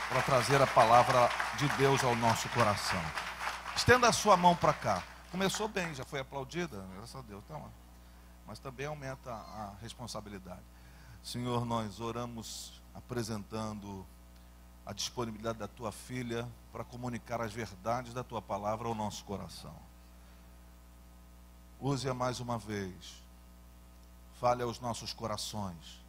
para trazer a palavra de Deus ao nosso coração. Estenda a sua mão para cá. Começou bem, já foi aplaudida, graças a Deus. Então, mas também aumenta a responsabilidade. Senhor, nós oramos apresentando a disponibilidade da tua filha para comunicar as verdades da tua palavra ao nosso coração. Use-a mais uma vez. Fale aos nossos corações.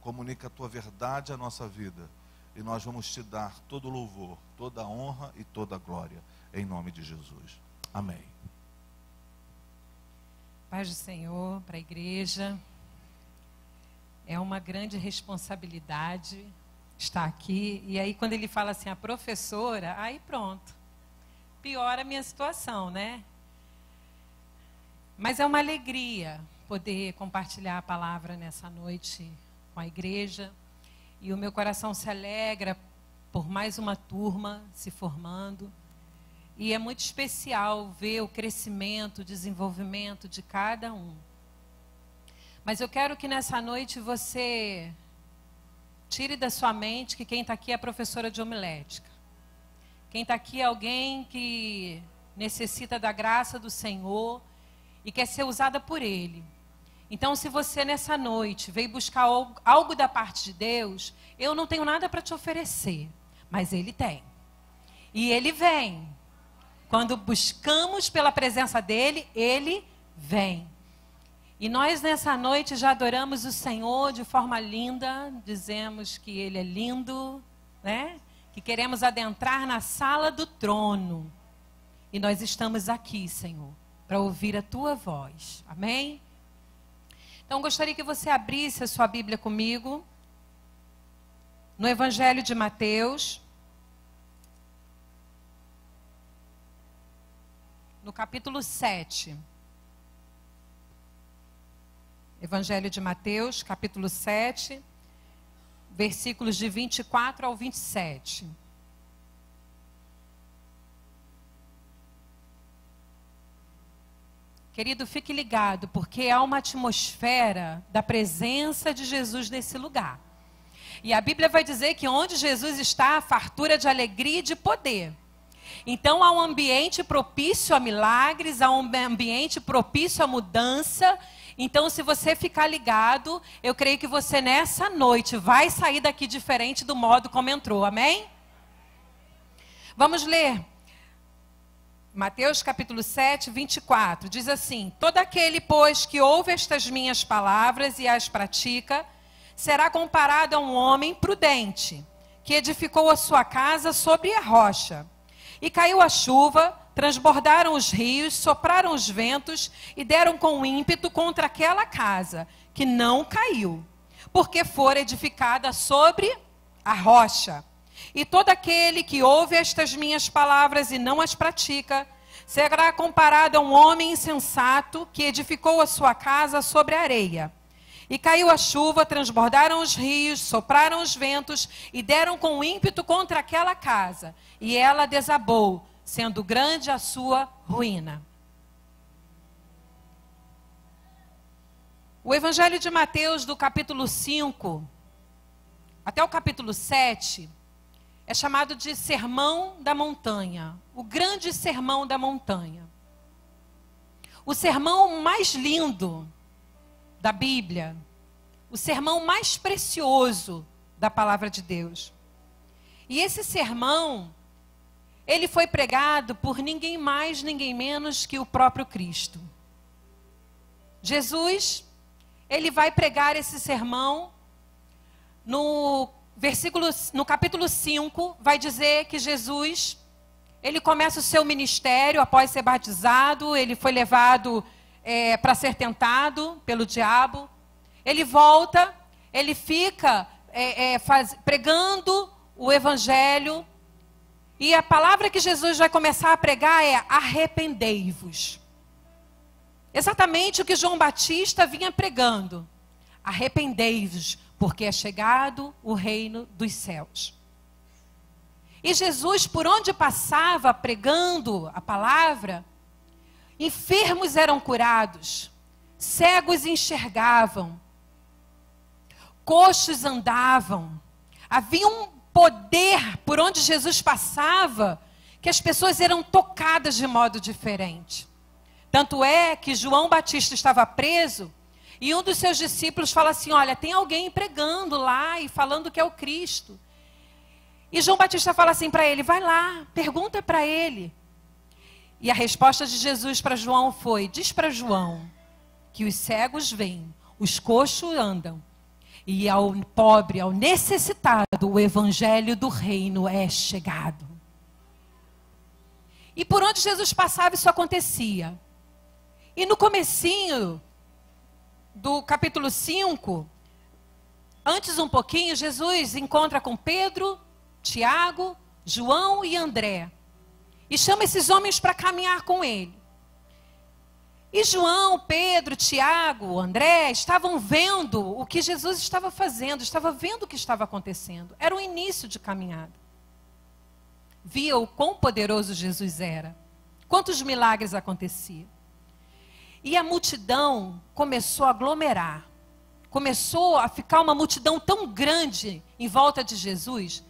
Comunica a tua verdade à nossa vida. E nós vamos te dar todo o louvor, toda a honra e toda a glória. Em nome de Jesus. Amém. Paz do Senhor para a igreja. É uma grande responsabilidade estar aqui. E aí quando ele fala assim, a professora, aí pronto. Piora a minha situação, né? Mas é uma alegria poder compartilhar a palavra nessa noite com a igreja. E o meu coração se alegra por mais uma turma se formando. E é muito especial ver o crescimento, o desenvolvimento de cada um. Mas eu quero que nessa noite você tire da sua mente que quem está aqui é a professora de homilética. Quem está aqui é alguém que necessita da graça do Senhor e quer ser usada por Ele. Então, se você nessa noite veio buscar algo da parte de Deus, eu não tenho nada para te oferecer, mas Ele tem. E Ele vem. Quando buscamos pela presença dEle, Ele vem. E nós nessa noite já adoramos o Senhor de forma linda, dizemos que Ele é lindo, né? Que queremos adentrar na sala do trono. E nós estamos aqui, Senhor, para ouvir a Tua voz. Amém? Então, gostaria que você abrisse a sua Bíblia comigo, no Evangelho de Mateus, no capítulo 7. Evangelho de Mateus, capítulo 7, versículos de 24 ao 27. Querido, fique ligado, porque há uma atmosfera da presença de Jesus nesse lugar. E a Bíblia vai dizer que onde Jesus está, há fartura de alegria e de poder. Então há um ambiente propício a milagres, há um ambiente propício a mudança. Então, se você ficar ligado, eu creio que você nessa noite vai sair daqui diferente do modo como entrou. Amém? Vamos ler. Mateus capítulo 7, 24, diz assim: todo aquele, pois, que ouve estas minhas palavras e as pratica, será comparado a um homem prudente, que edificou a sua casa sobre a rocha. E caiu a chuva, transbordaram os rios, sopraram os ventos e deram com ímpeto contra aquela casa, que não caiu, porque fora edificada sobre a rocha. E todo aquele que ouve estas minhas palavras e não as pratica, será comparado a um homem insensato que edificou a sua casa sobre a areia. E caiu a chuva, transbordaram os rios, sopraram os ventos e deram com ímpeto contra aquela casa. E ela desabou, sendo grande a sua ruína. O Evangelho de Mateus, do capítulo 5 até o capítulo 7, é chamado de Sermão da Montanha, o grande Sermão da Montanha. O sermão mais lindo da Bíblia, o sermão mais precioso da palavra de Deus. E esse sermão, ele foi pregado por ninguém mais, ninguém menos que o próprio Cristo. Jesus, ele vai pregar esse sermão no capítulo 5, vai dizer que Jesus, ele começa o seu ministério após ser batizado, ele foi levado para ser tentado pelo diabo. Ele volta, ele fica pregando o evangelho. E a palavra que Jesus vai começar a pregar é: arrependei-vos. Exatamente o que João Batista vinha pregando. Arrependei-vos, porque é chegado o reino dos céus. E Jesus, por onde passava pregando a palavra, enfermos eram curados, cegos enxergavam, coxos andavam. Havia um poder por onde Jesus passava, que as pessoas eram tocadas de modo diferente. Tanto é que João Batista estava preso e um dos seus discípulos fala assim: olha, tem alguém pregando lá e falando que é o Cristo. E João Batista fala assim para ele: vai lá, pergunta para ele. E a resposta de Jesus para João foi: diz para João que os cegos veem, os coxos andam, e ao pobre, ao necessitado, o evangelho do reino é chegado. E por onde Jesus passava, isso acontecia. E no comecinho do capítulo 5, antes um pouquinho, Jesus encontra com Pedro, Tiago, João e André. E chama esses homens para caminhar com ele. E João, Pedro, Tiago, André estavam vendo o que Jesus estava fazendo, estava vendo o que estava acontecendo. Era o início de caminhada. Via o quão poderoso Jesus era, quantos milagres aconteciam. E a multidão começou a aglomerar, começou a ficar uma multidão tão grande em volta de Jesus.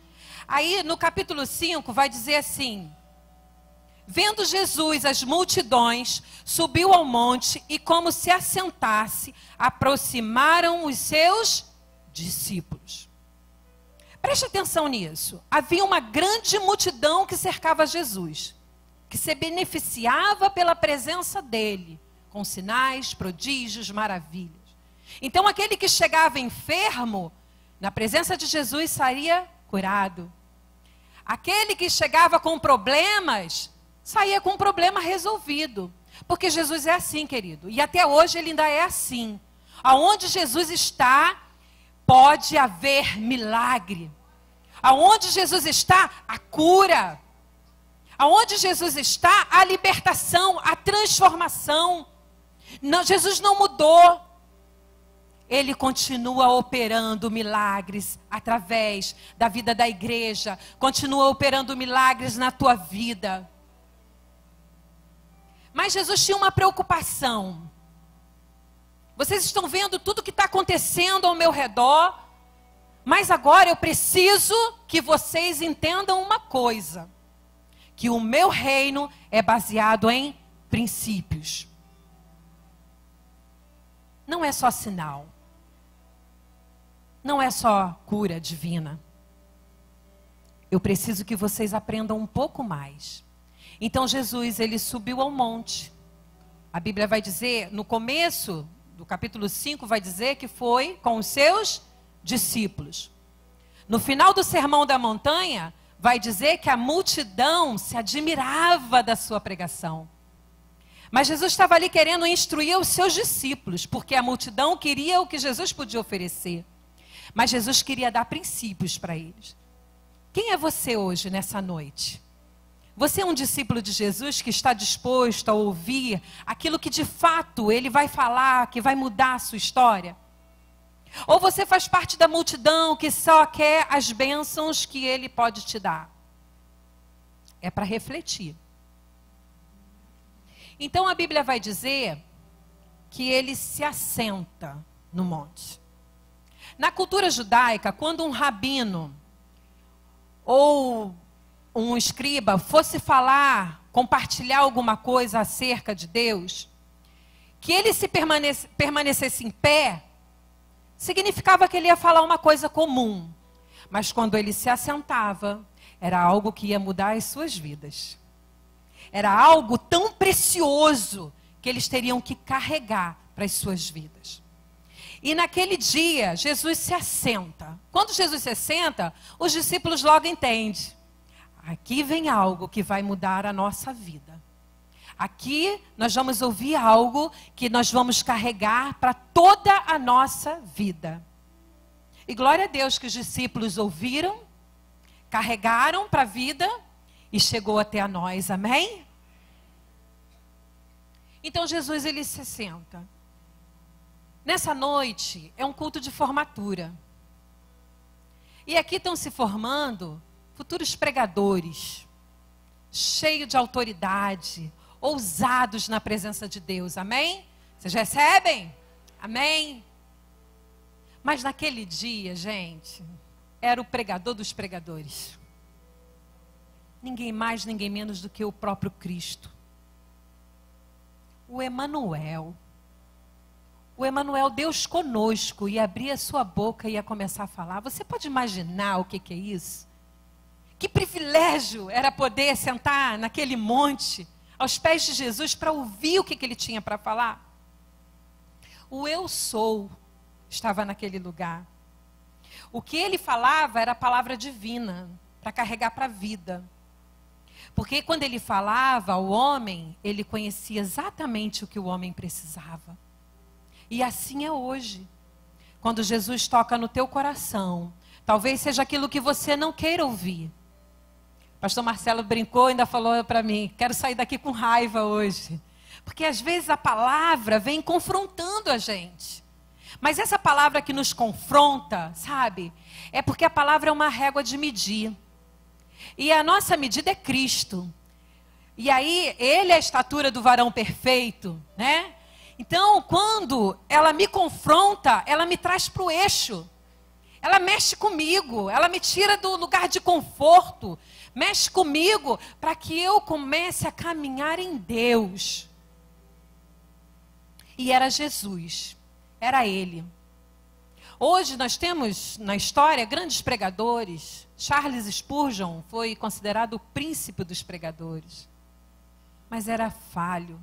Aí no capítulo 5 vai dizer assim: vendo Jesus as multidões, subiu ao monte e, como se assentasse, aproximaram os seus discípulos. Preste atenção nisso. Havia uma grande multidão que cercava Jesus, que se beneficiava pela presença dele, com sinais, prodígios, maravilhas. Então aquele que chegava enfermo, na presença de Jesus, saía curado. Aquele que chegava com problemas, saía com o problema resolvido. Porque Jesus é assim, querido. E até hoje ele ainda é assim. Aonde Jesus está, pode haver milagre. Aonde Jesus está, a cura. Aonde Jesus está, a libertação, a transformação. Não, Jesus não mudou. Ele continua operando milagres através da vida da igreja. Continua operando milagres na tua vida. Mas Jesus tinha uma preocupação. Vocês estão vendo tudo que está acontecendo ao meu redor. Mas agora eu preciso que vocês entendam uma coisa. Que o meu reino é baseado em princípios. Não é só sinal. Não é só cura divina. Eu preciso que vocês aprendam um pouco mais. Então Jesus, ele subiu ao monte. A Bíblia vai dizer, no começo do capítulo 5, vai dizer que foi com os seus discípulos. No final do Sermão da Montanha, vai dizer que a multidão se admirava da sua pregação. Mas Jesus estava ali querendo instruir os seus discípulos, porque a multidão queria o que Jesus podia oferecer. Mas Jesus queria dar princípios para eles. Quem é você hoje, nessa noite? Você é um discípulo de Jesus que está disposto a ouvir aquilo que de fato ele vai falar, que vai mudar a sua história? Ou você faz parte da multidão que só quer as bênçãos que ele pode te dar? É para refletir. Então a Bíblia vai dizer que ele se assenta no monte. Na cultura judaica, quando um rabino ou um escriba fosse falar, compartilhar alguma coisa acerca de Deus, que ele se permanecesse em pé, significava que ele ia falar uma coisa comum. Mas quando ele se assentava, era algo que ia mudar as suas vidas. Era algo tão precioso que eles teriam que carregar para as suas vidas. E naquele dia, Jesus se assenta. Quando Jesus se assenta, os discípulos logo entendem. Aqui vem algo que vai mudar a nossa vida. Aqui nós vamos ouvir algo que nós vamos carregar para toda a nossa vida. E glória a Deus que os discípulos ouviram, carregaram para a vida e chegou até a nós, amém? Então Jesus, ele se senta. Nessa noite é um culto de formatura. E aqui estão se formando futuros pregadores, cheios de autoridade, ousados na presença de Deus, amém? Vocês recebem? Amém? Mas naquele dia, gente, era o pregador dos pregadores. Ninguém mais, ninguém menos do que o próprio Cristo. O Emanuel. O Emanuel, Deus conosco, ia abrir a sua boca e ia começar a falar. Você pode imaginar o que é isso? Que privilégio era poder sentar naquele monte, aos pés de Jesus, para ouvir o que ele tinha para falar. O eu sou estava naquele lugar. O que ele falava era a palavra divina, para carregar para a vida. Porque quando ele falava ao homem, ele conhecia exatamente o que o homem precisava. E assim é hoje. Quando Jesus toca no teu coração, talvez seja aquilo que você não queira ouvir. Pastor Marcelo brincou e ainda falou para mim, quero sair daqui com raiva hoje. Porque às vezes a palavra vem confrontando a gente. Mas essa palavra que nos confronta, sabe? É porque a palavra é uma régua de medir. E a nossa medida é Cristo. E aí, ele é a estatura do varão perfeito, né? Então, quando ela me confronta, ela me traz para o eixo. Ela mexe comigo, ela me tira do lugar de conforto. Mexe comigo para que eu comece a caminhar em Deus. E era Jesus, era ele. Hoje nós temos na história grandes pregadores. Charles Spurgeon foi considerado o príncipe dos pregadores. Mas era falho.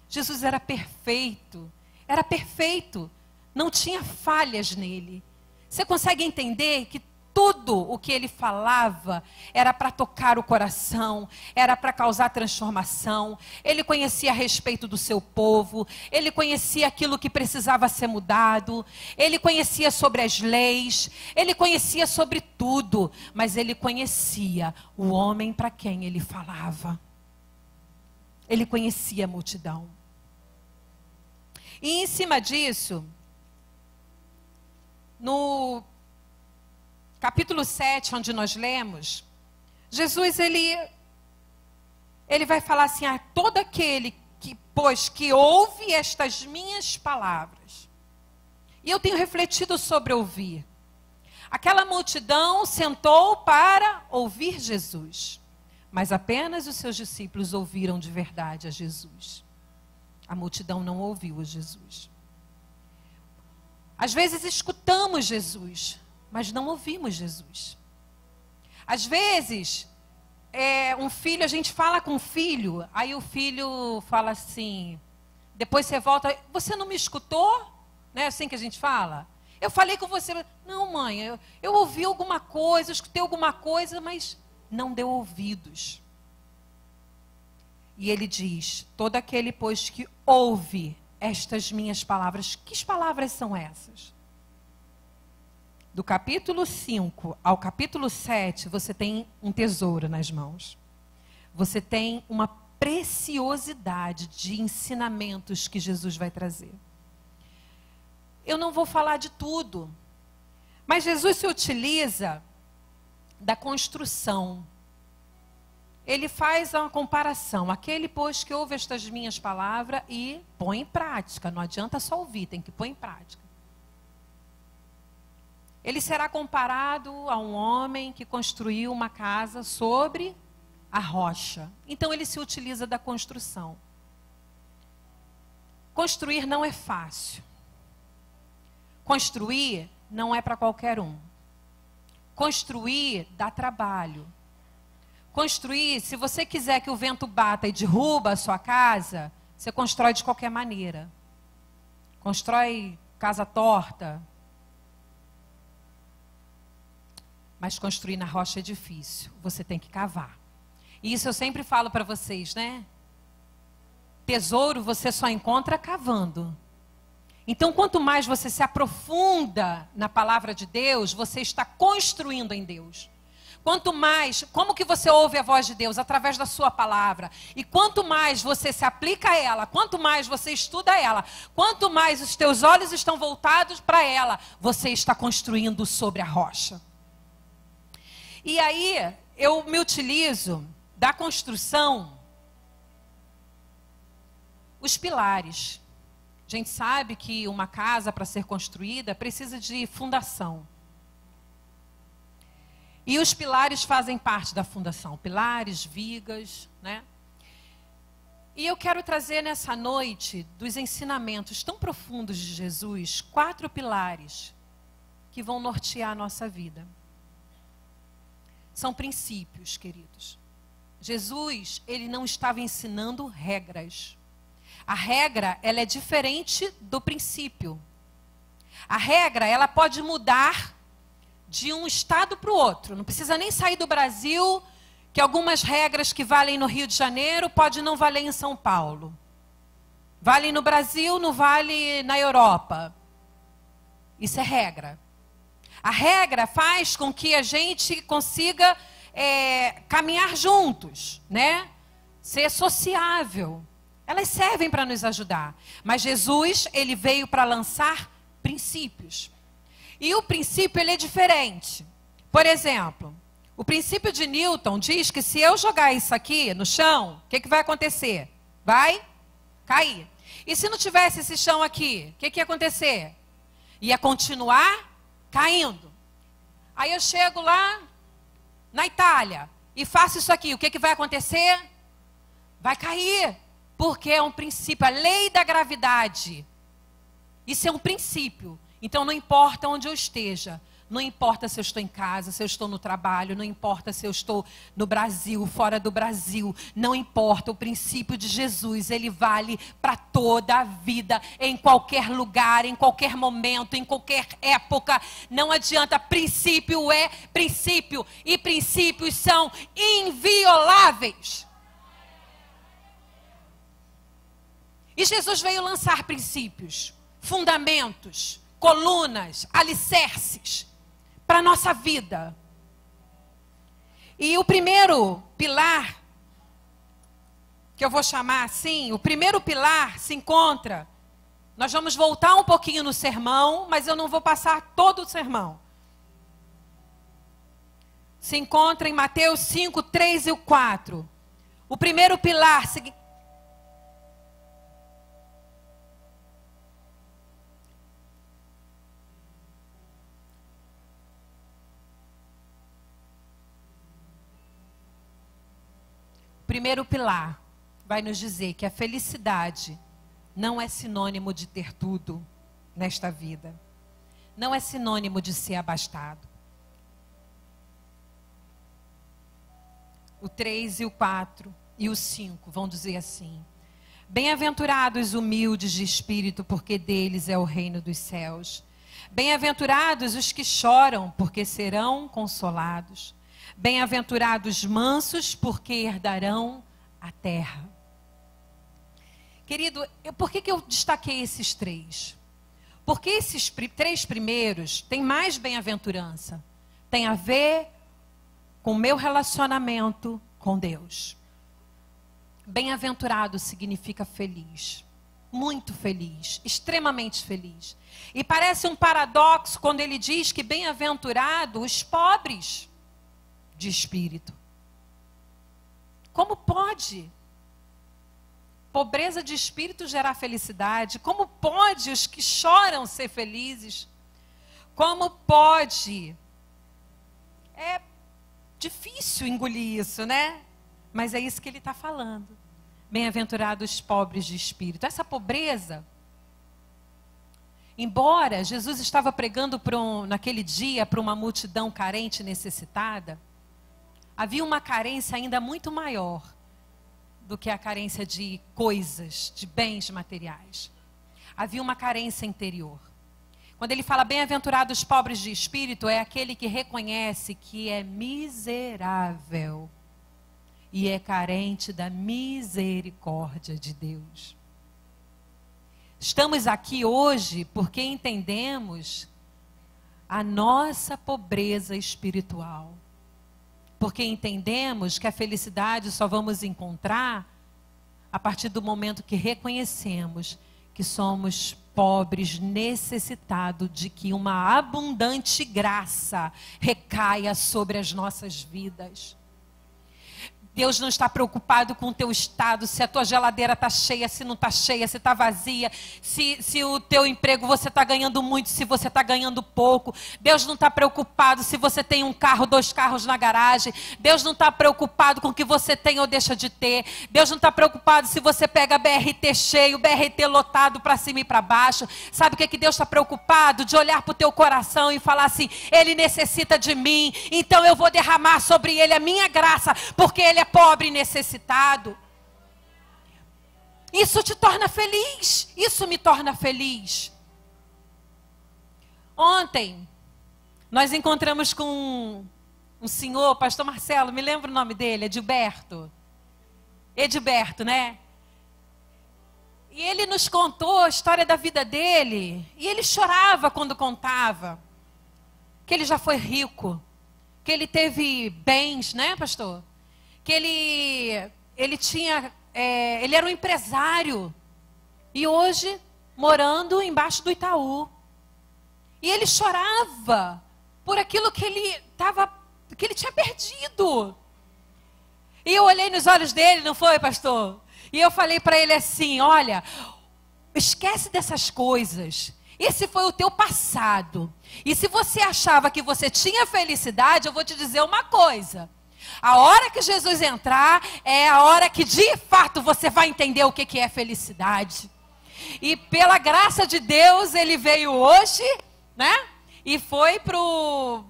Jesus era perfeito. Era perfeito. Não tinha falhas nele. Você consegue entender que tudo o que ele falava era para tocar o coração, era para causar transformação. Ele conhecia a respeito do seu povo, ele conhecia aquilo que precisava ser mudado, ele conhecia sobre as leis, ele conhecia sobre tudo, mas ele conhecia o homem para quem ele falava. Ele conhecia a multidão. E em cima disso, no capítulo 7, onde nós lemos, Jesus, ele vai falar assim, todo aquele que ouve estas minhas palavras. E eu tenho refletido sobre ouvir. Aquela multidão sentou para ouvir Jesus, mas apenas os seus discípulos ouviram de verdade a Jesus. A multidão não ouviu a Jesus. Às vezes escutamos Jesus, mas não ouvimos Jesus. Às vezes, um filho, a gente fala com o filho, aí o filho fala assim, depois você volta, você não me escutou? Não é assim que a gente fala? Eu falei com você, não mãe, eu ouvi alguma coisa, eu escutei alguma coisa, mas não deu ouvidos. E ele diz, todo aquele, pois, que ouve estas minhas palavras, que palavras são essas? Do capítulo 5 ao capítulo 7, você tem um tesouro nas mãos. Você tem uma preciosidade de ensinamentos que Jesus vai trazer. Eu não vou falar de tudo, mas Jesus se utiliza da construção. Ele faz uma comparação. Aquele, pois, que ouve estas minhas palavras e põe em prática. Não adianta só ouvir, tem que pôr em prática. Ele será comparado a um homem que construiu uma casa sobre a rocha. Então ele se utiliza da construção. Construir não é fácil. Construir não é para qualquer um. Construir dá trabalho. Construir, se você quiser que o vento bata e derruba a sua casa, você constrói de qualquer maneira. Constrói casa torta. Mas construir na rocha é difícil. Você tem que cavar. E isso eu sempre falo para vocês, né? Tesouro você só encontra cavando. Então, quanto mais você se aprofunda na palavra de Deus, você está construindo em Deus. Quanto mais, como que você ouve a voz de Deus? Através da sua palavra. E quanto mais você se aplica a ela, quanto mais você estuda ela, quanto mais os teus olhos estão voltados para ela, você está construindo sobre a rocha. E aí, eu me utilizo da construção, os pilares. A gente sabe que uma casa, para ser construída, precisa de fundação. E os pilares fazem parte da fundação. Pilares, vigas, né? E eu quero trazer nessa noite, dos ensinamentos tão profundos de Jesus, 4 pilares que vão nortear a nossa vida. São princípios, queridos. Jesus, ele não estava ensinando regras. A regra, ela é diferente do princípio. A regra, ela pode mudar de um estado para o outro. Não precisa nem sair do Brasil, que algumas regras que valem no Rio de Janeiro podem não valer em São Paulo. Valem no Brasil, não vale na Europa. Isso é regra. A regra faz com que a gente consiga caminhar juntos, né? Ser sociável. Elas servem para nos ajudar. Mas Jesus, ele veio para lançar princípios. E o princípio, ele é diferente. Por exemplo, o princípio de Newton diz que se eu jogar isso aqui no chão, o que vai acontecer? Vai cair. E se não tivesse esse chão aqui, o que ia acontecer? Ia continuar caindo. Aí eu chego lá na Itália e faço isso aqui, o que vai acontecer? Vai cair, porque é um princípio, a lei da gravidade. Isso é um princípio. Então não importa onde eu esteja, não importa se eu estou em casa, se eu estou no trabalho, não importa se eu estou no Brasil, fora do Brasil, não importa, o princípio de Jesus, ele vale para toda a vida, em qualquer lugar, em qualquer momento, em qualquer época, não adianta, princípio é princípio, e princípios são invioláveis. E Jesus veio lançar princípios, fundamentos, colunas, alicerces para a nossa vida. E o primeiro pilar, que eu vou chamar assim, o primeiro pilar se encontra, nós vamos voltar um pouquinho no sermão, mas eu não vou passar todo o sermão. Se encontra em Mateus 5, 3 e o 4. O primeiro pilar primeiro pilar vai nos dizer que a felicidade não é sinônimo de ter tudo nesta vida. Não é sinônimo de ser abastado. O 3 e o 4 e o 5 vão dizer assim: bem-aventurados os humildes de espírito, porque deles é o reino dos céus. Bem-aventurados os que choram, porque serão consolados. Bem-aventurados mansos, porque herdarão a terra. Querido, por que eu destaquei esses 3? Porque esses 3 primeiros têm mais bem-aventurança. Tem a ver com o meu relacionamento com Deus. Bem-aventurado significa feliz. Muito feliz, extremamente feliz. E parece um paradoxo quando ele diz que bem-aventurado os pobres de espírito. Como pode pobreza de espírito gerar felicidade? Como pode os que choram ser felizes? Como pode? É difícil engolir isso, né? Mas é isso que ele está falando. Bem-aventurados os pobres de espírito. Essa pobreza, embora Jesus estava pregando naquele dia para uma multidão carente e necessitada, havia uma carência ainda muito maior do que a carência de coisas, de bens materiais. Havia uma carência interior. Quando ele fala bem-aventurados os pobres de espírito, é aquele que reconhece que é miserável e é carente da misericórdia de Deus. Estamos aqui hoje porque entendemos a nossa pobreza espiritual. Porque entendemos que a felicidade só vamos encontrar a partir do momento que reconhecemos que somos pobres, necessitados de que uma abundante graça recaia sobre as nossas vidas. Deus não está preocupado com o teu estado, se a tua geladeira está cheia, se não está cheia, se está vazia, se o teu emprego você está ganhando muito, se você está ganhando pouco. Deus não está preocupado se você tem um carro, 2 carros na garagem. Deus não está preocupado com o que você tem ou deixa de ter. Deus não está preocupado se você pega BRT cheio, BRT lotado para cima e para baixo. Sabe o que, que Deus está preocupado? De olhar para o teu coração e falar assim: Ele necessita de mim, então eu vou derramar sobre Ele a minha graça, porque Ele é pobre e necessitado. Isso te torna feliz. Isso me torna feliz. Ontem, nós encontramos com um senhor, pastor Marcelo, me lembra o nome dele, Edilberto. Edilberto, né? E ele nos contou a história da vida dele. E ele chorava quando contava. Que ele já foi rico. Que ele teve bens, né, pastor? Que ele tinha, ele era um empresário, e hoje morando embaixo do Itaú. E ele chorava por aquilo que ele tinha perdido. E eu olhei nos olhos dele, não foi, pastor? E eu falei para ele assim: olha, esquece dessas coisas. Esse foi o teu passado. E se você achava que você tinha felicidade, eu vou te dizer uma coisa. A hora que Jesus entrar, é a hora que de fato você vai entender o que é felicidade. E pela graça de Deus, ele veio hoje, né? E foi pro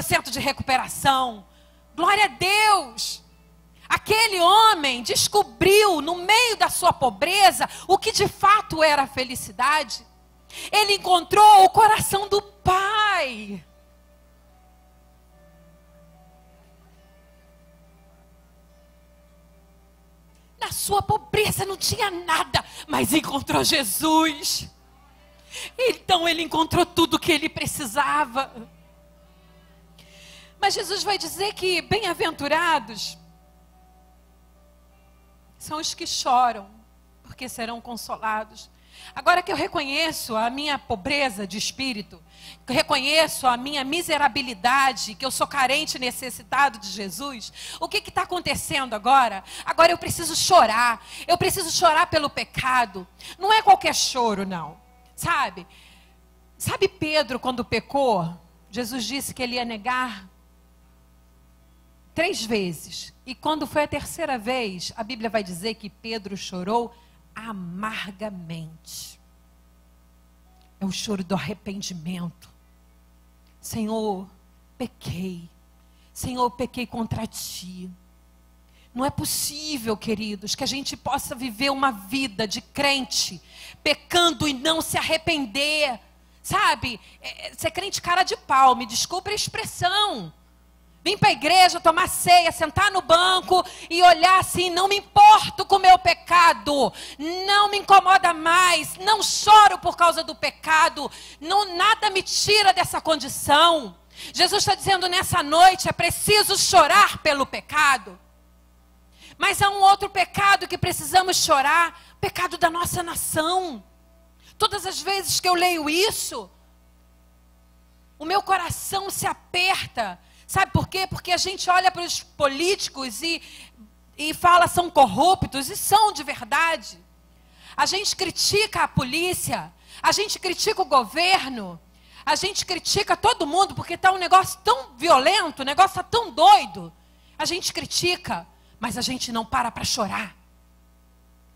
centro de recuperação. Glória a Deus! Aquele homem descobriu no meio da sua pobreza o que de fato era a felicidade. Ele encontrou o coração do Pai. Na sua pobreza não tinha nada, mas encontrou Jesus. Então ele encontrou tudo o que ele precisava. Mas Jesus vai dizer que bem-aventurados são os que choram, porque serão consolados. Agora que eu reconheço a minha pobreza de espírito, que eu reconheço a minha miserabilidade, que eu sou carente e necessitado de Jesus, o que está acontecendo agora? Agora eu preciso chorar. Eu preciso chorar pelo pecado. Não é qualquer choro, não. Sabe Pedro, quando pecou, Jesus disse que ele ia negar 3 vezes. E quando foi a 3ª vez, a Bíblia vai dizer que Pedro chorou amargamente. É o choro do arrependimento. Senhor, pequei. Senhor, pequei contra ti. Não é possível, queridos, que a gente possa viver uma vida de crente, pecando e não se arrepender. Sabe? Ser crente cara de pau, me desculpe a expressão. Vim para a igreja, tomar ceia, sentar no banco e olhar assim: não me importo com o meu pecado, não me incomoda mais, não choro por causa do pecado, nada me tira dessa condição. Jesus está dizendo nessa noite: é preciso chorar pelo pecado. Mas há um outro pecado que precisamos chorar, o pecado da nossa nação. Todas as vezes que eu leio isso, o meu coração se aperta. Sabe por quê? Porque a gente olha para os políticos e fala são corruptos, e são de verdade. A gente critica a polícia, a gente critica o governo, a gente critica todo mundo porque está um negócio tão violento, o negócio está tão doido. A gente critica, mas a gente não para chorar.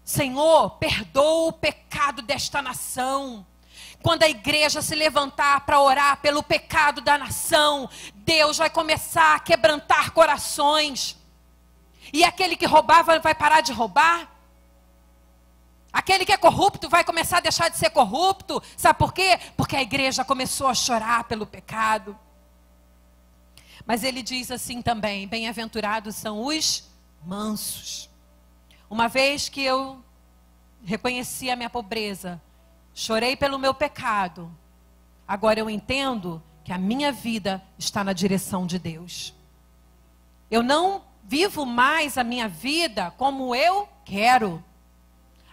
Senhor, perdoa o pecado desta nação. Quando a igreja se levantar para orar pelo pecado da nação, Deus vai começar a quebrantar corações. E aquele que roubava vai parar de roubar. Aquele que é corrupto vai começar a deixar de ser corrupto. Sabe por quê? Porque a igreja começou a chorar pelo pecado. Mas ele diz assim também: bem-aventurados são os mansos. Uma vez que eu reconheci a minha pobreza, chorei pelo meu pecado, agora eu entendo que a minha vida está na direção de Deus. Eu não vivo mais a minha vida como eu quero.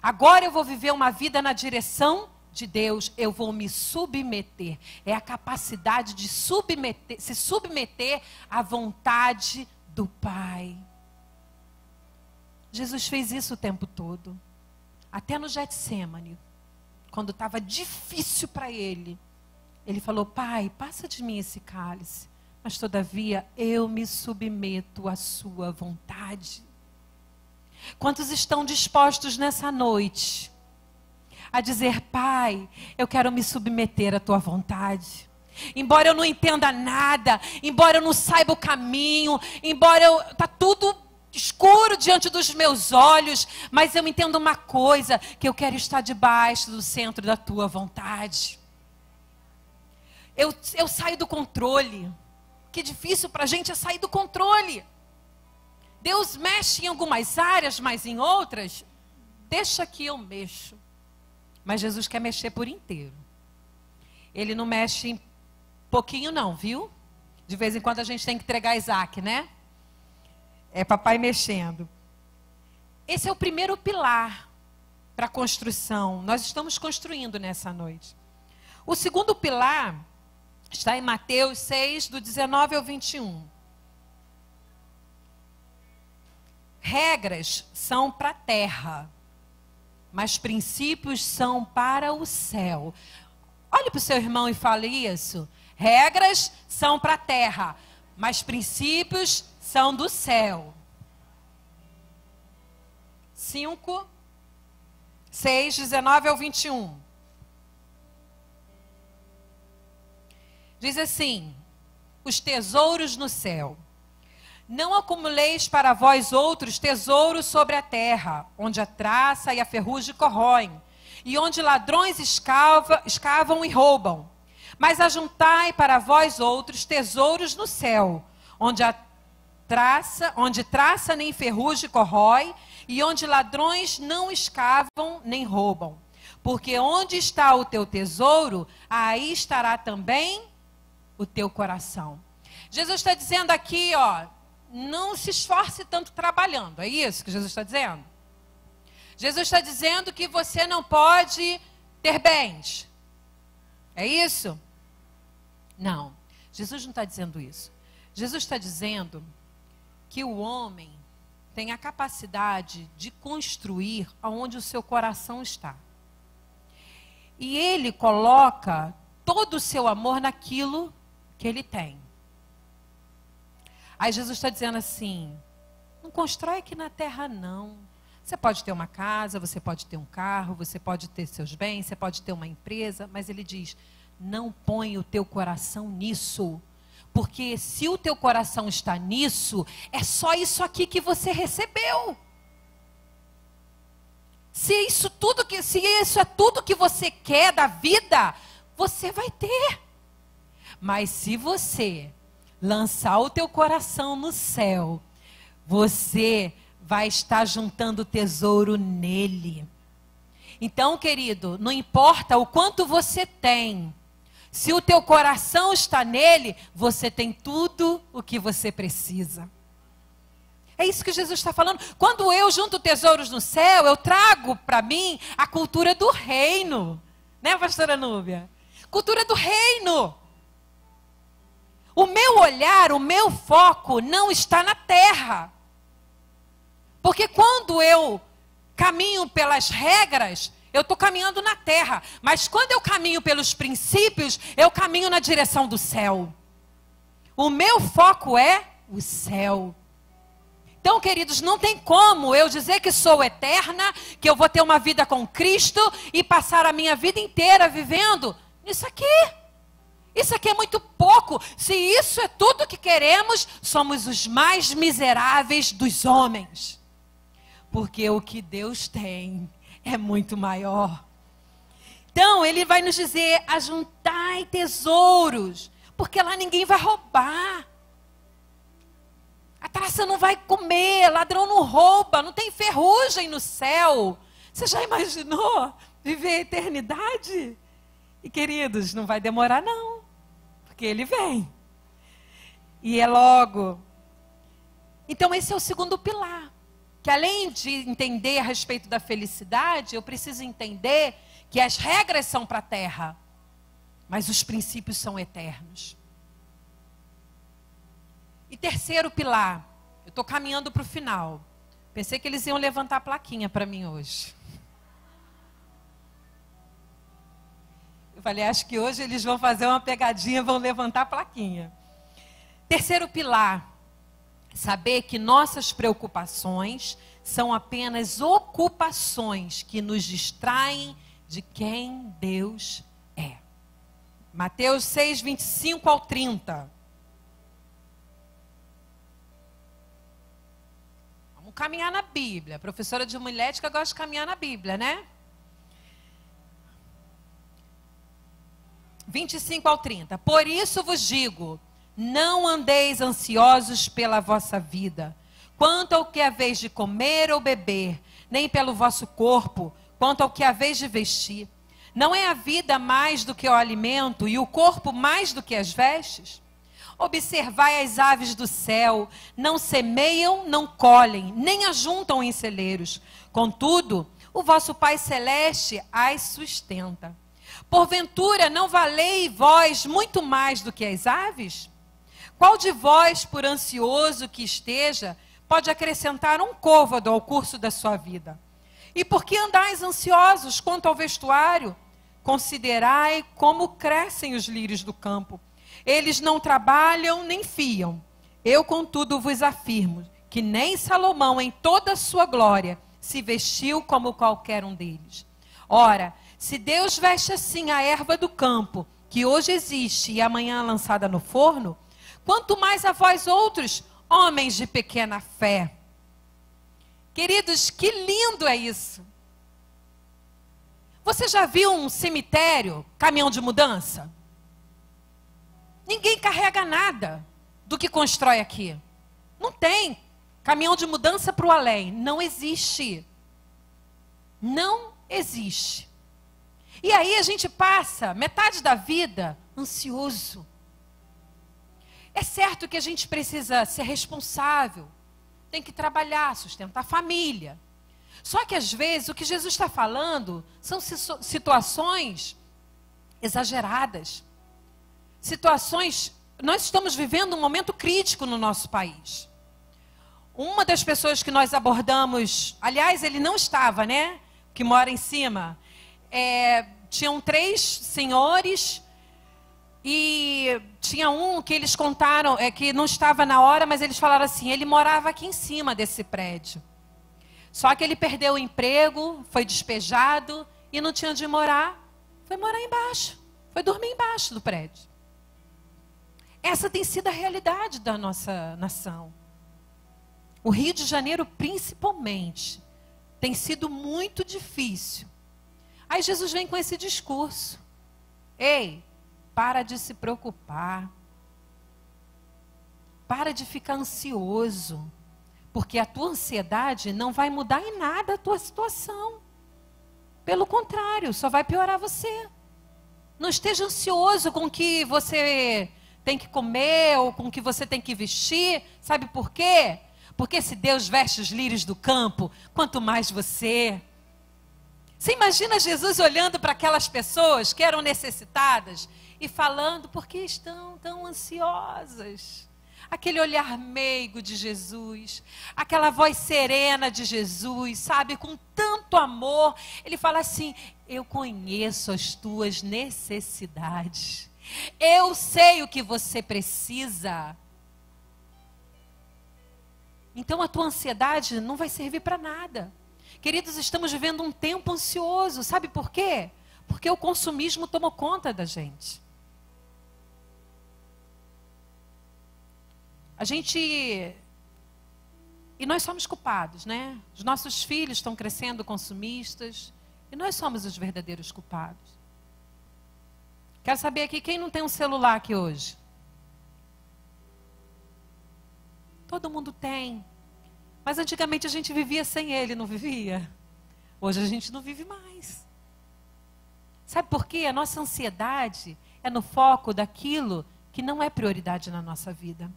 Agora eu vou viver uma vida na direção de Deus. Eu vou me submeter. É a capacidade de se submeter à vontade do Pai. Jesus fez isso o tempo todo. Até no Getsêmani, quando estava difícil para ele, ele falou: Pai, passa de mim esse cálice, mas todavia eu me submeto à sua vontade. Quantos estão dispostos nessa noite a dizer: Pai, eu quero me submeter à tua vontade? Embora eu não entenda nada, embora eu não saiba o caminho, embora está tudo escuro diante dos meus olhos, mas eu entendo uma coisa, que eu quero estar debaixo do centro da tua vontade. Eu saio do controle. Que difícil para a gente é sair do controle. Deus mexe em algumas áreas, mas em outras, deixa que eu mexo. Mas Jesus quer mexer por inteiro. Ele não mexe em pouquinho não, viu? De vez em quando a gente tem que entregar Isaac, né? É papai mexendo. Esse é o primeiro pilar para a construção. Nós estamos construindo nessa noite. O segundo pilar está em Mateus 6, do 19 ao 21. Regras são para a terra, mas princípios são para o céu. Olhe para o seu irmão e fale isso. Regras são para a terra, mas princípios são do céu. 5, 6, 19 ao 21. Diz assim: os tesouros no céu. Não acumuleis para vós outros tesouros sobre a terra, onde a traça e a ferrugem corroem, e onde ladrões escavam e roubam. Mas ajuntai para vós outros tesouros no céu, onde traça nem ferrugem corrói, e onde ladrões não escavam nem roubam. Porque onde está o teu tesouro, aí estará também o teu coração. Jesus está dizendo aqui, ó, não se esforce tanto trabalhando. É isso que Jesus está dizendo? Jesus está dizendo que você não pode ter bens. É isso? Não. Jesus não está dizendo isso. Jesus está dizendo que o homem tem a capacidade de construir aonde o seu coração está. E ele coloca todo o seu amor naquilo que ele tem. Aí Jesus está dizendo assim: não constrói aqui na terra não. Você pode ter uma casa, você pode ter um carro, você pode ter seus bens, você pode ter uma empresa, mas ele diz: não põe o teu coração nisso. Porque se o teu coração está nisso, é só isso aqui que você recebeu. Se isso é tudo que você quer da vida, você vai ter. Mas se você lançar o teu coração no céu, você vai estar juntando tesouro nele. Então, querido, não importa o quanto você tem, se o teu coração está nele, você tem tudo o que você precisa. É isso que Jesus está falando. Quando eu junto tesouros no céu, eu trago para mim a cultura do reino. Né, pastora Núbia? Cultura do reino. O meu olhar, o meu foco não está na terra. Porque quando eu caminho pelas regras, eu estou caminhando na terra. Mas quando eu caminho pelos princípios, eu caminho na direção do céu. O meu foco é o céu. Então, queridos, não tem como eu dizer que sou eterna, que eu vou ter uma vida com Cristo e passar a minha vida inteira vivendo nisso aqui. Isso aqui é muito pouco. Se isso é tudo que queremos, somos os mais miseráveis dos homens. Porque o que Deus tem é muito maior. Então, ele vai nos dizer: ajuntai tesouros, porque lá ninguém vai roubar. A traça não vai comer, ladrão não rouba, não tem ferrugem no céu. Você já imaginou viver a eternidade? E, queridos, não vai demorar não, porque ele vem. E é logo. Então, esse é o segundo pilar. Que além de entender a respeito da felicidade, eu preciso entender que as regras são para a terra, mas os princípios são eternos. E terceiro pilar, eu estou caminhando para o final. Pensei que eles iam levantar a plaquinha para mim hoje. Eu falei, acho que hoje eles vão fazer uma pegadinha, vão levantar a plaquinha. Terceiro pilar, saber que nossas preocupações são apenas ocupações que nos distraem de quem Deus é. Mateus 6, 25 ao 30. Vamos caminhar na Bíblia. A professora de homilética gosta de caminhar na Bíblia, né? 25 ao 30. Por isso vos digo, não andeis ansiosos pela vossa vida, quanto ao que haveis de comer ou beber, nem pelo vosso corpo, quanto ao que haveis de vestir. Não é a vida mais do que o alimento e o corpo mais do que as vestes? Observai as aves do céu, não semeiam, não colhem, nem ajuntam em celeiros. Contudo, o vosso Pai Celeste as sustenta. Porventura, não valei vós muito mais do que as aves? Qual de vós, por ansioso que esteja, pode acrescentar um côvado ao curso da sua vida? E por que andais ansiosos quanto ao vestuário? Considerai como crescem os lírios do campo. Eles não trabalham nem fiam. Eu, contudo, vos afirmo que nem Salomão, em toda a sua glória, se vestiu como qualquer um deles. Ora, se Deus veste assim a erva do campo, que hoje existe e amanhã é lançada no forno, quanto mais a vós outros, homens de pequena fé. Queridos, que lindo é isso. Você já viu um cemitério, caminhão de mudança? Ninguém carrega nada do que constrói aqui. Não tem caminhão de mudança para o além. Não existe. Não existe. E aí a gente passa metade da vida ansioso. É certo que a gente precisa ser responsável. Tem que trabalhar, sustentar a família. Só que às vezes o que Jesus está falando são situações exageradas. Situações, nós estamos vivendo um momento crítico no nosso país. Uma das pessoas que nós abordamos, aliás, ele não estava, né? Que mora em cima. Tinham 3 senhores e tinha um que eles contaram, que não estava na hora, mas eles falaram assim, ele morava aqui em cima desse prédio. Só que ele perdeu o emprego, foi despejado e não tinha onde morar. Foi morar embaixo, foi dormir embaixo do prédio. Essa tem sido a realidade da nossa nação. O Rio de Janeiro, principalmente, tem sido muito difícil. Aí Jesus vem com esse discurso. Ei, para de se preocupar. Para de ficar ansioso. Porque a tua ansiedade não vai mudar em nada a tua situação. Pelo contrário, só vai piorar você. Não esteja ansioso com o que você tem que comer ou com o que você tem que vestir. Sabe por quê? Porque se Deus veste os lírios do campo, quanto mais você. Você imagina Jesus olhando para aquelas pessoas que eram necessitadas e falando, por que estão tão ansiosas? Aquele olhar meigo de Jesus, aquela voz serena de Jesus, sabe, com tanto amor. Ele fala assim, eu conheço as tuas necessidades. Eu sei o que você precisa. Então a tua ansiedade não vai servir para nada. Queridos, estamos vivendo um tempo ansioso. Sabe por quê? Porque o consumismo tomou conta da gente. E nós somos culpados, né? Os nossos filhos estão crescendo consumistas. E nós somos os verdadeiros culpados. Quero saber aqui, quem não tem um celular aqui hoje? Todo mundo tem. Mas antigamente a gente vivia sem ele, não vivia? Hoje a gente não vive mais. Sabe por quê? A nossa ansiedade é no foco daquilo que não é prioridade na nossa vida.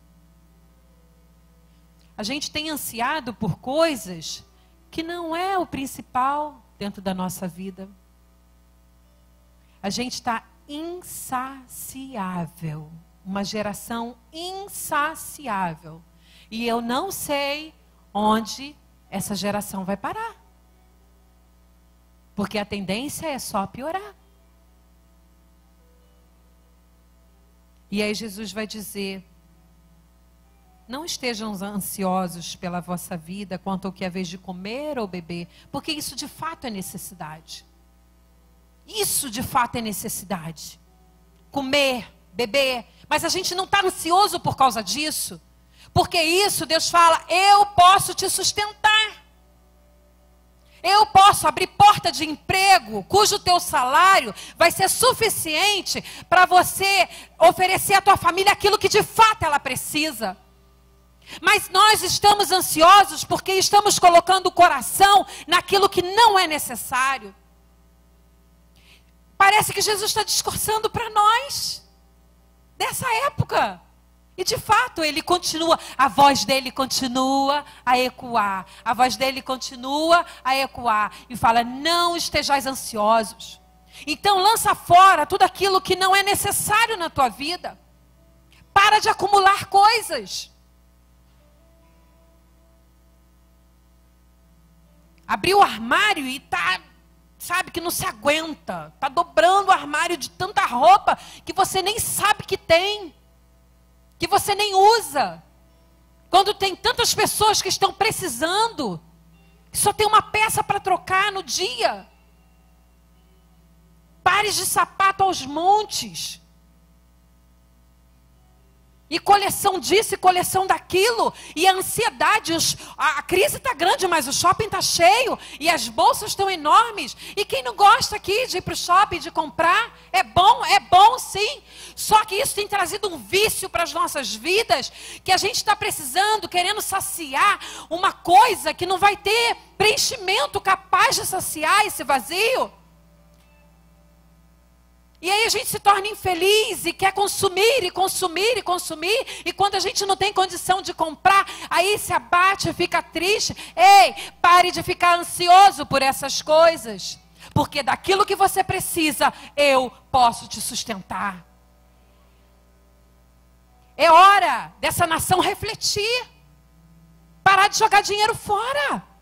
A gente tem ansiado por coisas que não é o principal dentro da nossa vida. A gente está insaciável. Uma geração insaciável. E eu não sei onde essa geração vai parar. Porque a tendência é só piorar. E aí Jesus vai dizer: não estejam ansiosos pela vossa vida quanto ao que é vez de comer ou beber, porque isso de fato é necessidade. Isso de fato é necessidade. Comer, beber. Mas a gente não está ansioso por causa disso. Porque isso, Deus fala, eu posso te sustentar. Eu posso abrir porta de emprego, cujo teu salário vai ser suficiente para você oferecer à tua família aquilo que de fato ela precisa. Mas nós estamos ansiosos porque estamos colocando o coração naquilo que não é necessário. Parece que Jesus está discursando para nós, dessa época. E de fato ele continua, a voz dele continua a ecoar. A voz dele continua a ecoar. E fala, não estejais ansiosos. Então lança fora tudo aquilo que não é necessário na tua vida. Para de acumular coisas. Abriu o armário e está, sabe, que não se aguenta. Está dobrando o armário de tanta roupa que você nem sabe que tem. Que você nem usa. Quando tem tantas pessoas que estão precisando, que só tem uma peça para trocar no dia. Pares de sapato aos montes. E coleção disso e coleção daquilo. E a ansiedade, a crise está grande, mas o shopping está cheio. E as bolsas estão enormes. E quem não gosta aqui de ir para o shopping, de comprar, é bom sim. Só que isso tem trazido um vício para as nossas vidas, que a gente está precisando, querendo saciar uma coisa que não vai ter preenchimento capaz de saciar esse vazio. E aí a gente se torna infeliz e quer consumir e consumir e consumir. E quando a gente não tem condição de comprar, aí se abate e fica triste. Ei, pare de ficar ansioso por essas coisas. Porque daquilo que você precisa, eu posso te sustentar. É hora dessa nação refletir. Parar de jogar dinheiro fora.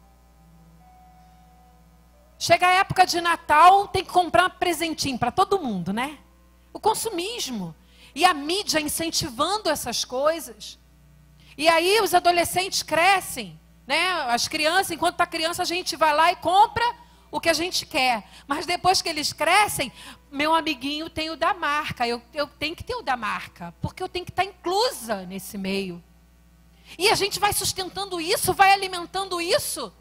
Chega a época de Natal, tem que comprar um presentinho para todo mundo, né? O consumismo. E a mídia incentivando essas coisas. E aí os adolescentes crescem, né? As crianças, enquanto está criança, a gente vai lá e compra o que a gente quer. Mas depois que eles crescem, meu amiguinho tem o da marca. Eu tenho que ter o da marca, porque eu tenho que estar inclusa nesse meio. E a gente vai sustentando isso, vai alimentando isso.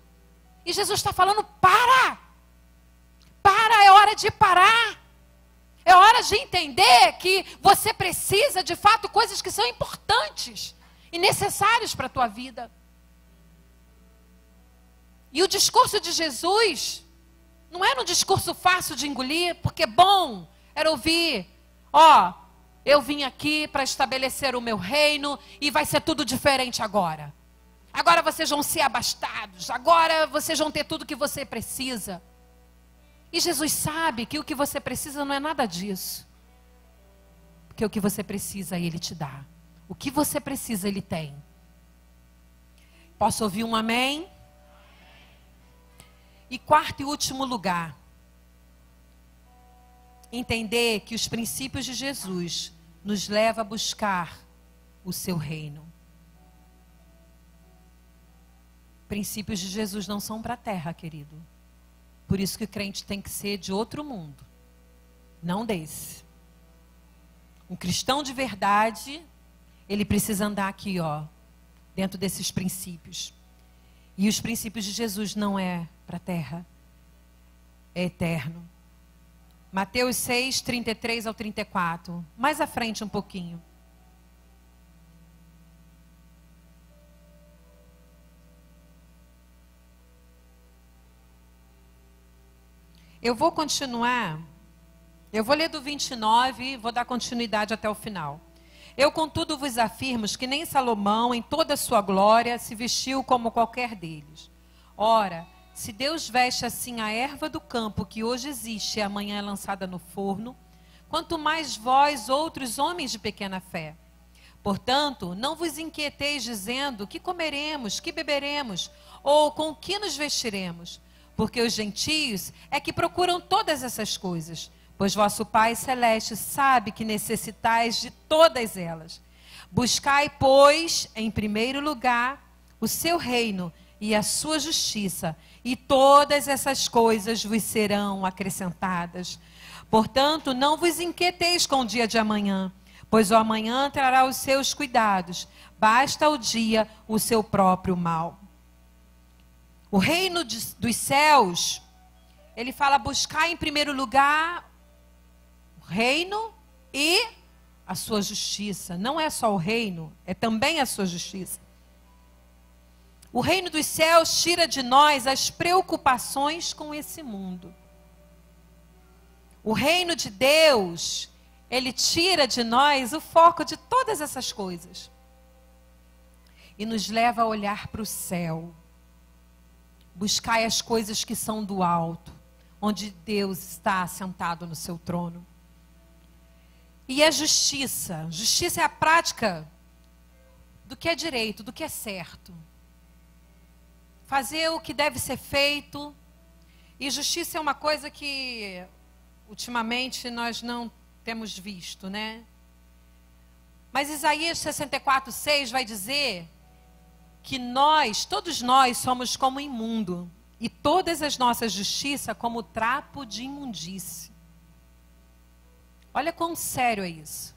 E Jesus está falando, para, é hora de parar. É hora de entender que você precisa, de fato, coisas que são importantes e necessárias para a tua vida. E o discurso de Jesus não era um discurso fácil de engolir, porque bom era ouvir, eu vim aqui para estabelecer o meu reino e vai ser tudo diferente agora. Agora vocês vão ser abastados, agora vocês vão ter tudo que você precisa. E Jesus sabe que o que você precisa não é nada disso. Porque o que você precisa, Ele te dá. O que você precisa, Ele tem. Posso ouvir um amém? E quarto e último lugar. Entender que os princípios de Jesus nos levam a buscar o seu reino. Princípios de Jesus não são para a terra, querido. Por isso que o crente tem que ser de outro mundo, não desse. Um cristão de verdade, ele precisa andar aqui, dentro desses princípios. E os princípios de Jesus não é para a terra, é eterno. Mateus 6, 33 ao 34. Mais à frente um pouquinho. Eu vou continuar, eu vou ler do 29 e vou dar continuidade até o final. Eu, contudo, vos afirmo que nem Salomão, em toda a sua glória, se vestiu como qualquer deles. Ora, se Deus veste assim a erva do campo, que hoje existe e amanhã é lançada no forno, quanto mais vós, outros homens de pequena fé. Portanto, não vos inquieteis dizendo: que comeremos, que beberemos, ou com que nos vestiremos? Porque os gentios é que procuram todas essas coisas, pois vosso Pai Celeste sabe que necessitais de todas elas. Buscai, pois, em primeiro lugar, o seu reino e a sua justiça, e todas essas coisas vos serão acrescentadas. Portanto, não vos inquieteis com o dia de amanhã, pois o amanhã trará os seus cuidados. Basta ao dia o seu próprio mal. O reino dos céus, ele fala buscar em primeiro lugar o reino e a sua justiça. Não é só o reino, é também a sua justiça. O reino dos céus tira de nós as preocupações com esse mundo. O reino de Deus, ele tira de nós o foco de todas essas coisas. E nos leva a olhar para o céu. Buscai as coisas que são do alto, onde Deus está sentado no seu trono. E a justiça. Justiça é a prática do que é direito, do que é certo. Fazer o que deve ser feito. E justiça é uma coisa que ultimamente nós não temos visto, né? Mas Isaías 64:6 vai dizer que nós, todos nós, somos como imundo, e todas as nossas justiças como trapo de imundície. Olha quão sério é isso.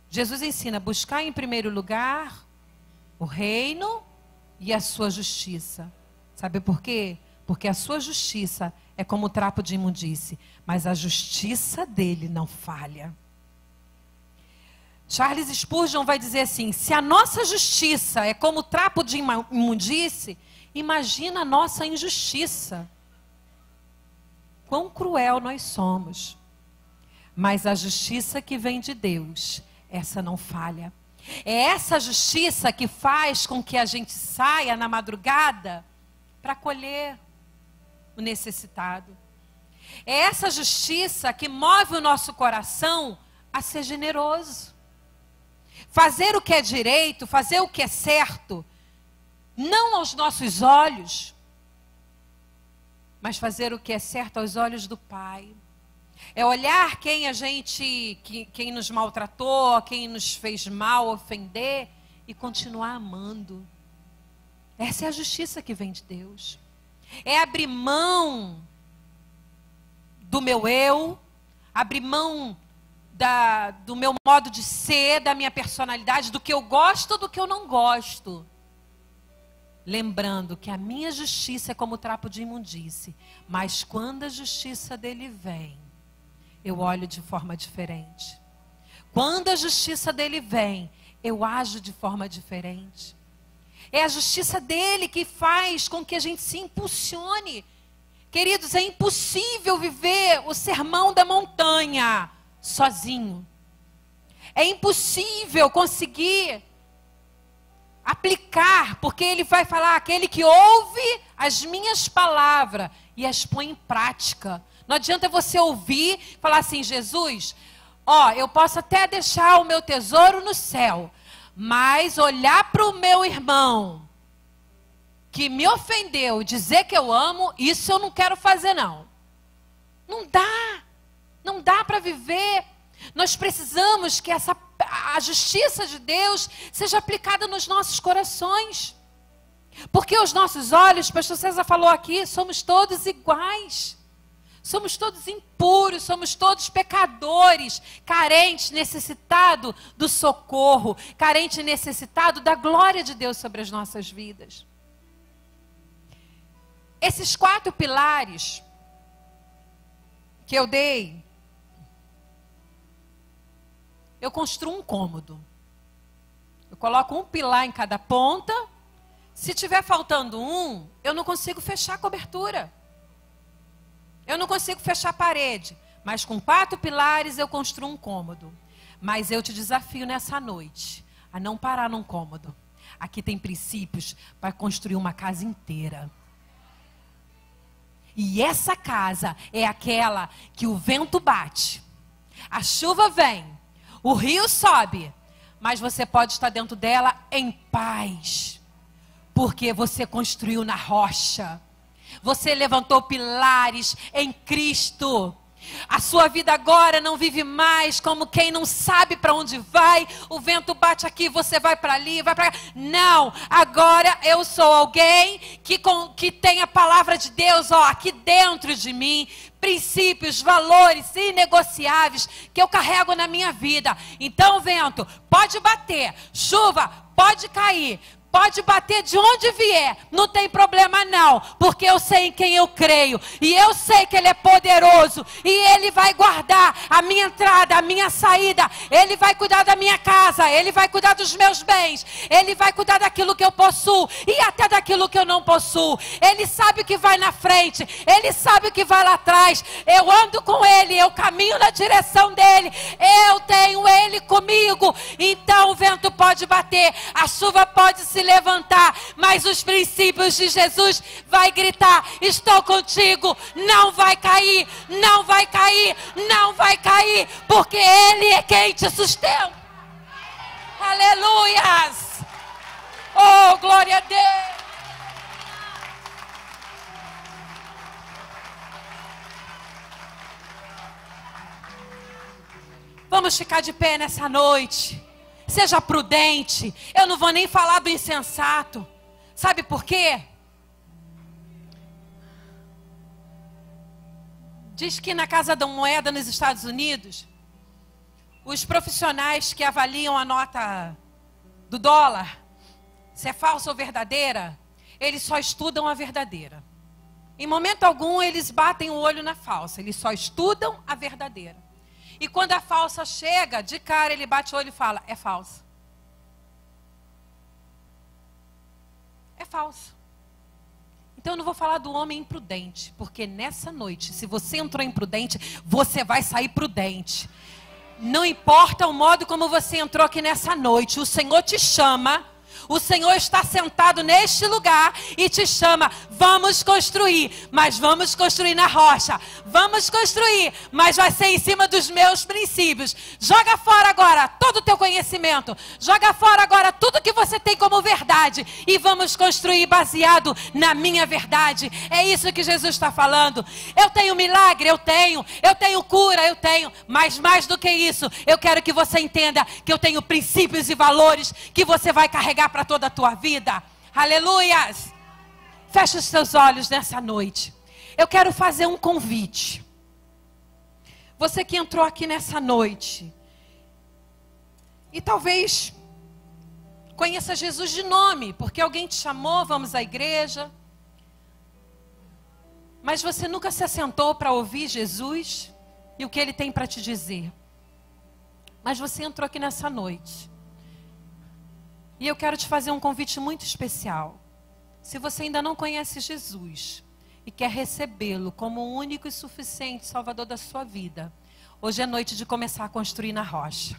Jesus ensina: buscar em primeiro lugar o reino e a sua justiça. Sabe por quê? Porque a sua justiça é como trapo de imundície, mas a justiça dele não falha. Charles Spurgeon vai dizer assim: se a nossa justiça é como trapo de imundície, imagina a nossa injustiça. Quão cruel nós somos. Mas a justiça que vem de Deus, essa não falha. É essa justiça que faz com que a gente saia na madrugada para acolher o necessitado. É essa justiça que move o nosso coração a ser generoso. Fazer o que é direito, fazer o que é certo, não aos nossos olhos, mas fazer o que é certo aos olhos do Pai. É olhar quem nos maltratou, quem nos fez mal, ofender, e continuar amando. Essa é a justiça que vem de Deus. É abrir mão do meu eu, abrir mão do meu modo de ser, da minha personalidade, do que eu gosto, do que eu não gosto. Lembrando que a minha justiça é como trapo de imundície, mas quando a justiça dele vem, eu olho de forma diferente. Quando a justiça dele vem, eu ajo de forma diferente. É a justiça dele que faz com que a gente se impulsione. Queridos, é impossível viver o sermão da montanha sozinho. É impossível conseguir aplicar, porque ele vai falar: aquele que ouve as minhas palavras e as põe em prática. Não adianta você ouvir e falar assim: Jesus, eu posso até deixar o meu tesouro no céu, mas olhar para o meu irmão que me ofendeu, dizer que eu amo, isso eu não quero fazer não. Não dá. Não dá para viver. Nós precisamos que a justiça de Deus seja aplicada nos nossos corações. Porque os nossos olhos, pastor César falou aqui, somos todos iguais. Somos todos impuros, somos todos pecadores, carentes, necessitados do socorro, carente e necessitado da glória de Deus sobre as nossas vidas. Esses 4 pilares que eu dei, eu construo um cômodo. Eu coloco um pilar em cada ponta. Se tiver faltando um, eu não consigo fechar a cobertura. Eu não consigo fechar a parede. Mas com 4 pilares eu construo um cômodo. Mas eu te desafio nessa noite a não parar num cômodo. Aqui tem princípios para construir uma casa inteira. E essa casa é aquela que o vento bate, a chuva vem, o rio sobe, mas você pode estar dentro dela em paz, porque você construiu na rocha. Você levantou pilares em Cristo. A sua vida agora não vive mais como quem não sabe para onde vai. O vento bate aqui, você vai para ali, vai para cá. Não, agora eu sou alguém que tem a palavra de Deus aqui dentro de mim. Princípios, valores inegociáveis que eu carrego na minha vida. Então, vento, pode bater, chuva, pode cair, pode bater de onde vier, não tem problema não, porque eu sei em quem eu creio, e eu sei que Ele é poderoso, e Ele vai guardar a minha entrada, a minha saída, Ele vai cuidar da minha casa, Ele vai cuidar dos meus bens, Ele vai cuidar daquilo que eu possuo, e até daquilo que eu não possuo. Ele sabe o que vai na frente, Ele sabe o que vai lá atrás. Eu ando com Ele, eu caminho na direção dEle, eu tenho Ele comigo. Então o vento pode bater, a chuva pode se levantar, mas os princípios de Jesus vai gritar: estou contigo, não vai cair, não vai cair, não vai cair, porque Ele é quem te sustenta. Aleluias! Oh, glória a Deus! Vamos ficar de pé nessa noite. Seja prudente. Eu não vou nem falar do insensato. Sabe por quê? Diz que na Casa da Moeda nos Estados Unidos, os profissionais que avaliam a nota do dólar, se é falsa ou verdadeira, eles só estudam a verdadeira. Em momento algum eles batem o olho na falsa, eles só estudam a verdadeira. E quando a falsa chega, de cara ele bate o olho e fala: é falso. É falso. Então eu não vou falar do homem imprudente, porque nessa noite, se você entrou imprudente, você vai sair prudente. Não importa o modo como você entrou aqui nessa noite, o Senhor te chama. O Senhor está sentado neste lugar e te chama: vamos construir, mas vamos construir na rocha. Vamos construir, mas vai ser em cima dos meus princípios. Joga fora agora todo o teu conhecimento. Joga fora agora tudo que você tem como verdade. E vamos construir baseado na minha verdade. É isso que Jesus está falando. Eu tenho milagre, eu tenho cura, eu tenho. Mas mais do que isso, eu quero que você entenda que eu tenho princípios e valores que você vai carregar para toda a tua vida. Aleluias! Feche os seus olhos nessa noite. Eu quero fazer um convite. Você que entrou aqui nessa noite e talvez conheça Jesus de nome, porque alguém te chamou, vamos à igreja, mas você nunca se assentou para ouvir Jesus e o que Ele tem para te dizer. Mas você entrou aqui nessa noite. E eu quero te fazer um convite muito especial. Se você ainda não conhece Jesus e quer recebê-lo como o único e suficiente Salvador da sua vida, hoje é noite de começar a construir na rocha.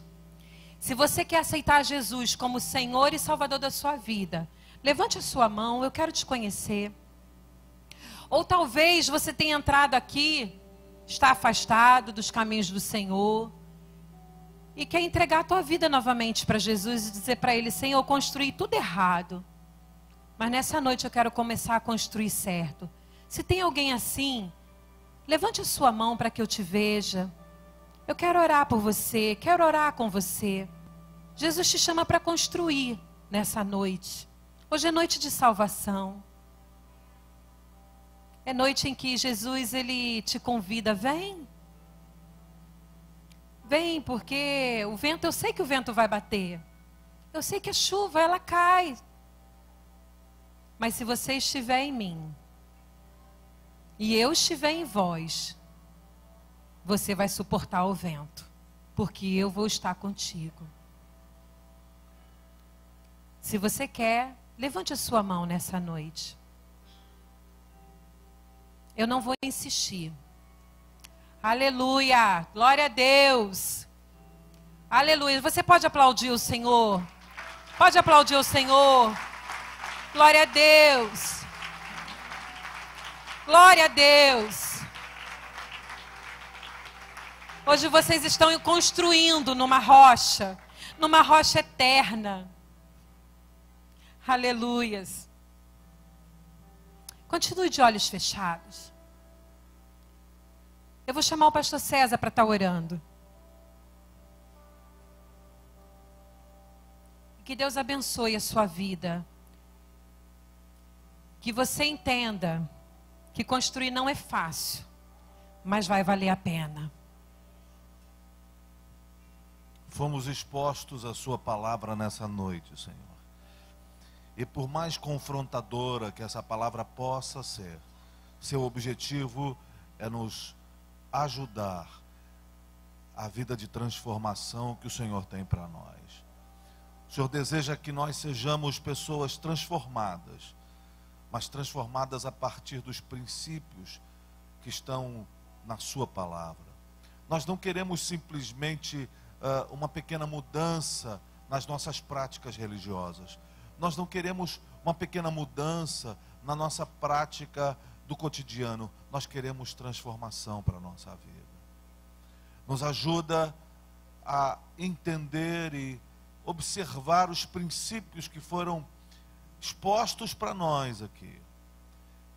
Se você quer aceitar Jesus como Senhor e Salvador da sua vida, levante a sua mão, eu quero te conhecer. Ou talvez você tenha entrado aqui, está afastado dos caminhos do Senhor, e quer entregar a tua vida novamente para Jesus e dizer para Ele: Senhor, eu construí tudo errado, mas nessa noite eu quero começar a construir certo. Se tem alguém assim, levante a sua mão para que eu te veja. Eu quero orar por você, quero orar com você. Jesus te chama para construir nessa noite. Hoje é noite de salvação. É noite em que Jesus, Ele te convida: vem. Vem, porque o vento, eu sei que o vento vai bater. Eu sei que a chuva, ela cai. Mas se você estiver em mim, e eu estiver em vós, você vai suportar o vento, porque eu vou estar contigo. Se você quer, levante a sua mão nessa noite. Eu não vou insistir. Aleluia, glória a Deus. Aleluia, você pode aplaudir o Senhor? Pode aplaudir o Senhor? Glória a Deus. Glória a Deus. Hoje vocês estão construindo numa rocha. numa rocha eterna. Aleluias. Continue de olhos fechados. Eu vou chamar o pastor César para estar orando. Que Deus abençoe a sua vida. Que você entenda que construir não é fácil, mas vai valer a pena. Fomos expostos à sua palavra nessa noite, Senhor. E por mais confrontadora que essa palavra possa ser, seu objetivo é nos ajudar à vida de transformação que o Senhor tem para nós. O Senhor deseja que nós sejamos pessoas transformadas, mas transformadas a partir dos princípios que estão na sua palavra. Nós não queremos simplesmente uma pequena mudança nas nossas práticas religiosas. Nós não queremos uma pequena mudança na nossa prática do cotidiano. Nós queremos transformação para a nossa vida. Nos ajuda a entender e observar os princípios que foram expostos para nós aqui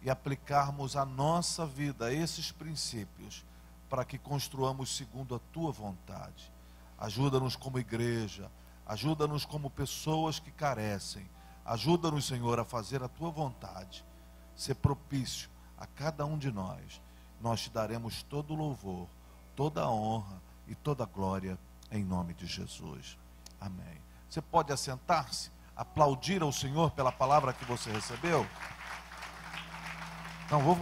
e aplicarmos a nossa vida esses princípios para que construamos segundo a tua vontade. Ajuda-nos como igreja, ajuda-nos como pessoas que carecem, ajuda-nos, Senhor, a fazer a tua vontade, ser propício a cada um de nós. Nós te daremos todo o louvor, toda a honra e toda a glória em nome de Jesus. Amém. Você pode assentar-se, aplaudir ao Senhor pela palavra que você recebeu? Então, vou